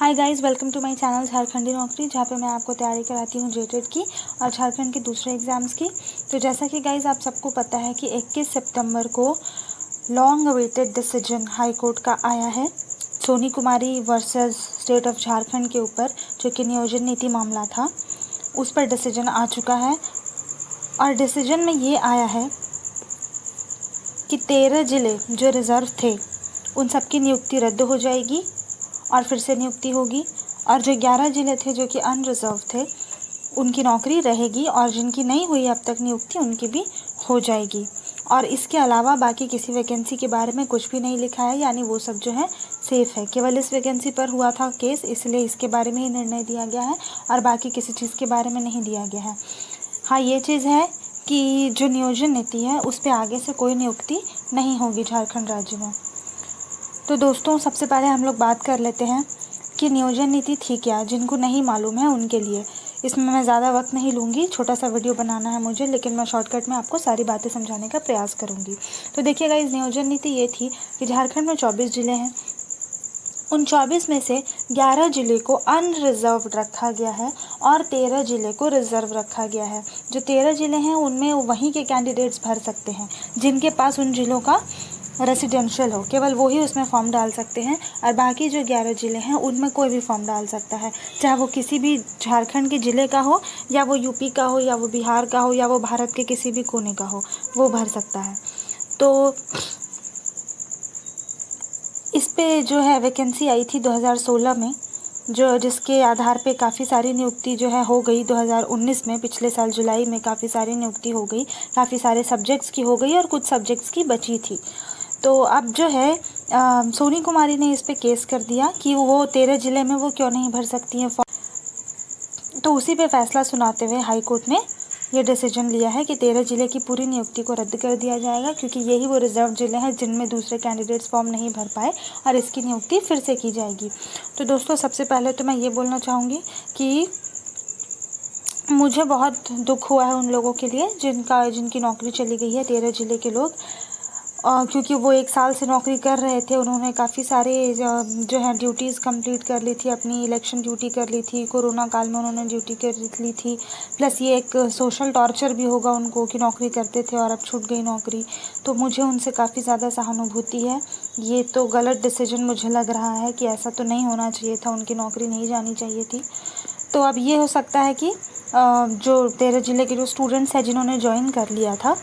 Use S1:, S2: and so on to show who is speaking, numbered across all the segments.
S1: Hi guys, welcome to my channel Jharkhandi नौकरी, जहाँ पे मैं आपको तैयारी कराती हूँ जेटेट की और झारखंड के दूसरे एग्ज़ाम्स की। तो जैसा कि गाइस आप सबको पता है कि 21 सितंबर को long awaited decision high court का आया है Soni Kumari versus state of Jharkhand के ऊपर, जो कि नियोजन नीति मामला था, उस पर डिसीजन आ चुका है। और डिसीजन में ये आया है कि 13 ज़िले जो रिज़र्व थे उन सबकी नियुक्ति रद्द हो जाएगी और फिर से नियुक्ति होगी, और जो 11 ज़िले थे जो कि अनरिजर्व थे उनकी नौकरी रहेगी, और जिनकी नहीं हुई अब तक नियुक्ति उनकी भी हो जाएगी। और इसके अलावा बाकी किसी वैकेंसी के बारे में कुछ भी नहीं लिखा है, यानी वो सब जो है सेफ़ है। केवल इस वैकेंसी पर हुआ था केस, इसलिए इसके बारे में ही निर्णय दिया गया है और बाकी किसी चीज़ के बारे में नहीं दिया गया है। हाँ, ये चीज़ है कि जो नियोजन नीति है उस पर आगे से कोई नियुक्ति नहीं होगी झारखंड राज्य में। तो दोस्तों, सबसे पहले हम लोग बात कर लेते हैं कि नियोजन नीति थी क्या, जिनको नहीं मालूम है उनके लिए। इसमें मैं ज़्यादा वक्त नहीं लूँगी, छोटा सा वीडियो बनाना है मुझे, लेकिन मैं शॉर्टकट में आपको सारी बातें समझाने का प्रयास करूँगी। तो देखिएगा, इस नियोजन नीति ये थी कि झारखंड में 24 ज़िले हैं, उन 24 में से 11 ज़िले को अनरिजर्व रखा गया है और 13 ज़िले को रिज़र्व रखा गया है। जो 13 ज़िले हैं उनमें वहीं के कैंडिडेट्स भर सकते हैं जिनके पास उन ज़िलों का रेसिडेंशियल हो, केवल वो ही उसमें फॉर्म डाल सकते हैं। और बाकी जो 11 ज़िले हैं उनमें कोई भी फॉर्म डाल सकता है, चाहे वो किसी भी झारखंड के ज़िले का हो, या वो यूपी का हो, या वो बिहार का हो, या वो भारत के किसी भी कोने का हो, वो भर सकता है। तो इस पे जो है वैकेंसी आई थी 2016 में, जिसके आधार पे काफ़ी सारी नियुक्ति जो है हो गई। 2019 में, पिछले साल जुलाई में काफ़ी सारी नियुक्ति हो गई, काफ़ी सारे सब्जेक्ट्स की हो गई और कुछ सब्जेक्ट्स की बची थी। तो अब जो है सोनी कुमारी ने इस पे केस कर दिया कि वो 13 ज़िले में वो क्यों नहीं भर सकती हैं। तो उसी पे फैसला सुनाते हुए हाई कोर्ट ने ये डिसीजन लिया है कि 13 ज़िले की पूरी नियुक्ति को रद्द कर दिया जाएगा, क्योंकि यही वो रिजर्व ज़िले हैं जिनमें दूसरे कैंडिडेट्स फॉर्म नहीं भर पाए, और इसकी नियुक्ति फिर से की जाएगी। तो दोस्तों, सबसे पहले तो मैं ये बोलना चाहूँगी कि मुझे बहुत दुख हुआ है उन लोगों के लिए जिनकी नौकरी चली गई है, 13 ज़िले के लोग, क्योंकि वो 1 साल से नौकरी कर रहे थे। उन्होंने काफ़ी सारे जो है ड्यूटीज़ कंप्लीट कर ली थी, अपनी इलेक्शन ड्यूटी कर ली थी, कोरोना काल में उन्होंने ड्यूटी कर ली थी, प्लस ये एक सोशल टॉर्चर भी होगा उनको कि नौकरी करते थे और अब छूट गई नौकरी। तो मुझे उनसे काफ़ी ज़्यादा सहानुभूति है। ये तो गलत डिसीजन मुझे लग रहा है कि ऐसा तो नहीं होना चाहिए था, उनकी नौकरी नहीं जानी चाहिए थी। तो अब ये हो सकता है कि जो 13 ज़िले के जो स्टूडेंट्स हैं जिन्होंने ज्वाइन कर लिया था,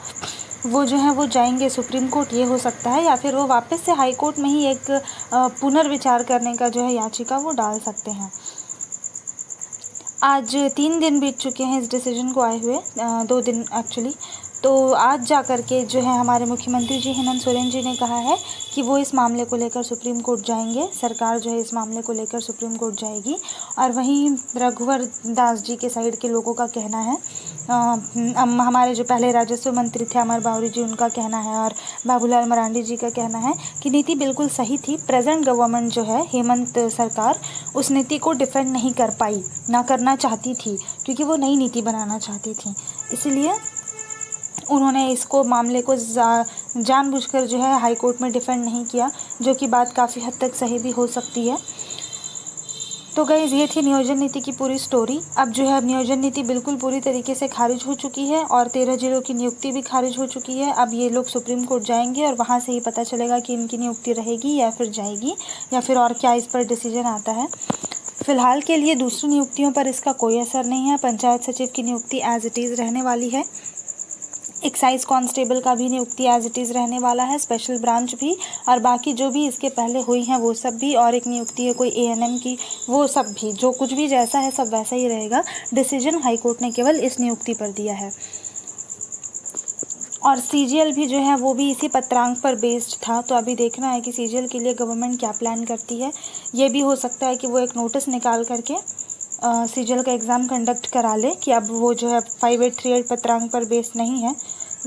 S1: वो जो है वो जाएंगे सुप्रीम कोर्ट, ये हो सकता है, या फिर वो वापस से हाई कोर्ट में ही एक पुनर्विचार करने का जो है याचिका वो डाल सकते हैं। आज 3 दिन बीत चुके हैं इस डिसीजन को आए हुए, 2 दिन एक्चुअली। तो आज जा कर के जो है हमारे मुख्यमंत्री जी हेमंत सोरेन जी ने कहा है कि वो इस मामले को लेकर सुप्रीम कोर्ट जाएंगे। सरकार जो है इस मामले को लेकर सुप्रीम कोर्ट जाएगी। और वहीं रघुवर दास जी के साइड के लोगों का कहना है, हमारे जो पहले राजस्व मंत्री थे अमर बावरी जी, उनका कहना है, और बाबूलाल मरांडी जी का कहना है कि नीति बिल्कुल सही थी। प्रेजेंट गवर्नमेंट जो है, हेमंत सरकार, उस नीति को डिफेंड नहीं कर पाई, ना करना चाहती थी, क्योंकि वो नई नीति बनाना चाहती थी। इसलिए उन्होंने इसको मामले को जानबूझकर जो है हाई कोर्ट में डिफेंड नहीं किया, जो कि बात काफ़ी हद तक सही भी हो सकती है। तो गाइस, ये थी नियोजन नीति की पूरी स्टोरी। अब जो है नियोजन नीति बिल्कुल पूरी तरीके से खारिज हो चुकी है और 13 ज़िलों की नियुक्ति भी खारिज हो चुकी है। अब ये लोग सुप्रीम कोर्ट जाएंगे और वहाँ से ही पता चलेगा कि इनकी नियुक्ति रहेगी या फिर जाएगी, या फिर और क्या इस पर डिसीजन आता है। फिलहाल के लिए दूसरी नियुक्तियों पर इसका कोई असर नहीं है। पंचायत सचिव की नियुक्ति एज इट इज़ रहने वाली है, एक्साइज कांस्टेबल का भी नियुक्ति एज इट इज़ रहने वाला है, स्पेशल ब्रांच भी, और बाकी जो भी इसके पहले हुई हैं वो सब भी, और एक नियुक्ति है कोई एएनएम की, वो सब भी, जो कुछ भी जैसा है सब वैसा ही रहेगा। डिसीजन हाई कोर्ट ने केवल इस नियुक्ति पर दिया है। और सीजीएल भी जो है वो भी इसी पत्रांक पर बेस्ड था। तो अभी देखना है कि सीजीएल के लिए गवर्नमेंट क्या प्लान करती है। ये भी हो सकता है कि वो एक नोटिस निकाल करके सीजीएल का एग्ज़ाम कंडक्ट करा ले कि अब वो जो है 5838 पत्रांक पर बेस्ड नहीं है,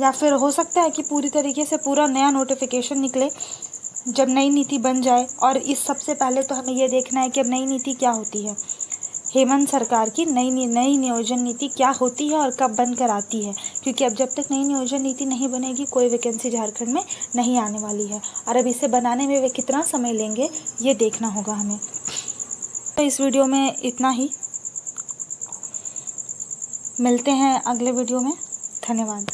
S1: या फिर हो सकता है कि पूरी तरीके से पूरा नया नोटिफिकेशन निकले जब नई नीति बन जाए। और इस सबसे पहले तो हमें ये देखना है कि अब नई नीति क्या होती है, हेमंत सरकार की नई नियोजन नीति क्या होती है और कब बन कर आती है, क्योंकि अब जब तक नई नियोजन नीति नहीं बनेगी कोई वैकेंसी झारखंड में नहीं आने वाली है। और अब इसे बनाने में वे कितना समय लेंगे ये देखना होगा हमें। तो इस वीडियो में इतना ही, मिलते हैं अगले वीडियो में। धन्यवाद।